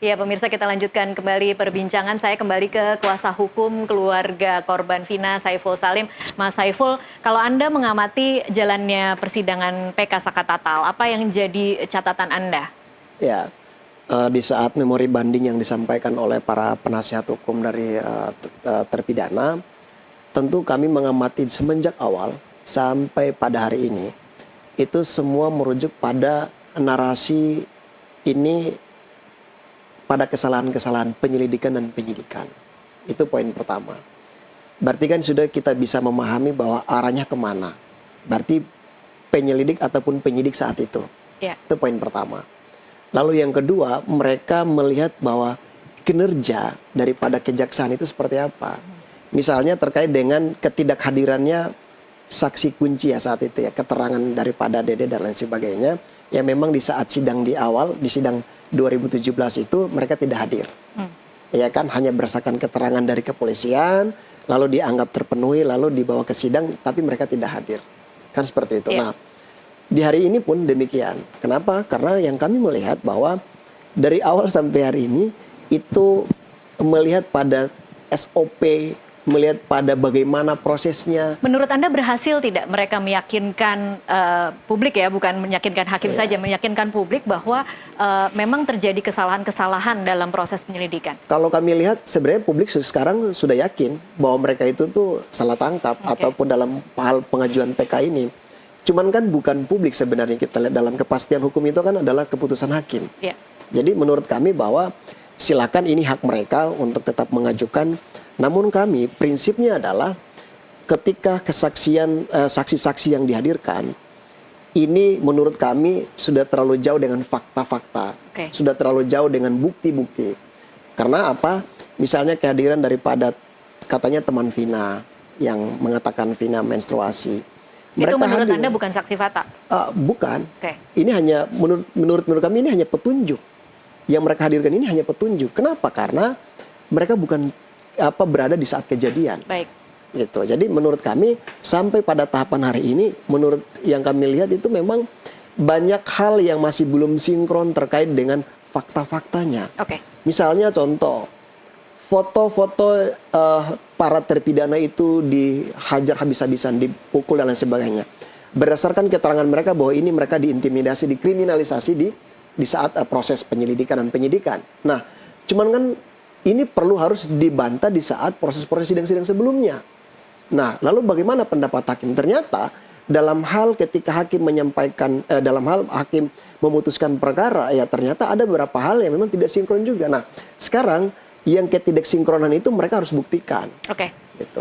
Ya, pemirsa, kita lanjutkan kembali perbincangan. Saya kembali ke kuasa hukum keluarga korban Vina, Saiful Salim. Mas Saiful, kalau Anda mengamati jalannya persidangan PK Saka Tatal, apa yang jadi catatan Anda? Ya, di saat memori banding yang disampaikan oleh para penasihat hukum dari terpidana, tentu kami mengamati semenjak awal sampai pada hari ini, itu semua merujuk pada narasi ini pada kesalahan-kesalahan penyelidikan dan penyidikan. Itu poin pertama. Berarti kan sudah kita bisa memahami bahwa arahnya kemana. Berarti penyelidik ataupun penyidik saat itu. Ya. Itu poin pertama. Lalu yang kedua, mereka melihat bahwa kinerja daripada kejaksaan itu seperti apa. Misalnya terkait dengan ketidakhadirannya saksi kunci ya saat itu ya, keterangan daripada Dede dan lain sebagainya, yang memang di saat sidang di awal, di sidang 2017 itu mereka tidak hadir. Ya kan, hanya berdasarkan keterangan dari kepolisian, lalu dianggap terpenuhi, lalu dibawa ke sidang, tapi mereka tidak hadir. Kan seperti itu. Nah, di hari ini pun demikian. Kenapa? Karena yang kami melihat bahwa dari awal sampai hari ini itu melihat pada SOP, melihat pada bagaimana prosesnya. Menurut Anda berhasil tidak mereka meyakinkan publik ya, bukan meyakinkan hakim saja, meyakinkan publik bahwa memang terjadi kesalahan-kesalahan dalam proses penyelidikan? Kalau kami lihat sebenarnya publik sekarang sudah yakin bahwa mereka itu tuh salah tangkap ataupun dalam hal pengajuan PK ini. Cuman kan bukan publik sebenarnya, kita lihat dalam kepastian hukum itu kan adalah keputusan hakim. Jadi menurut kami bahwa silakan, ini hak mereka untuk tetap mengajukan. Namun kami prinsipnya adalah ketika kesaksian saksi-saksi yang dihadirkan ini menurut kami sudah terlalu jauh dengan fakta-fakta, sudah terlalu jauh dengan bukti-bukti. Karena apa? Misalnya kehadiran daripada katanya teman Vina yang mengatakan Vina menstruasi. Itu menurut Anda bukan saksi fakta? Bukan. Ini hanya menurut kami ini hanya petunjuk. Yang mereka hadirkan ini hanya petunjuk. Kenapa? Karena mereka bukan berada di saat kejadian. Gitu. Jadi menurut kami sampai pada tahapan hari ini, menurut yang kami lihat itu memang banyak hal yang masih belum sinkron terkait dengan fakta-faktanya. Misalnya contoh, foto-foto para terpidana itu dihajar habis-habisan, dipukul dan lain sebagainya. Berdasarkan keterangan mereka bahwa ini mereka diintimidasi, dikriminalisasi di saat proses penyelidikan dan penyidikan. Nah, cuman kan ini perlu harus dibantah di saat proses-proses sidang-sidang sebelumnya. Nah, lalu bagaimana pendapat hakim? Ternyata dalam hal ketika hakim menyampaikan, dalam hal hakim memutuskan perkara, ya ternyata ada beberapa hal yang memang tidak sinkron juga. Nah, sekarang yang ketidaksinkronan itu mereka harus buktikan. Gitu.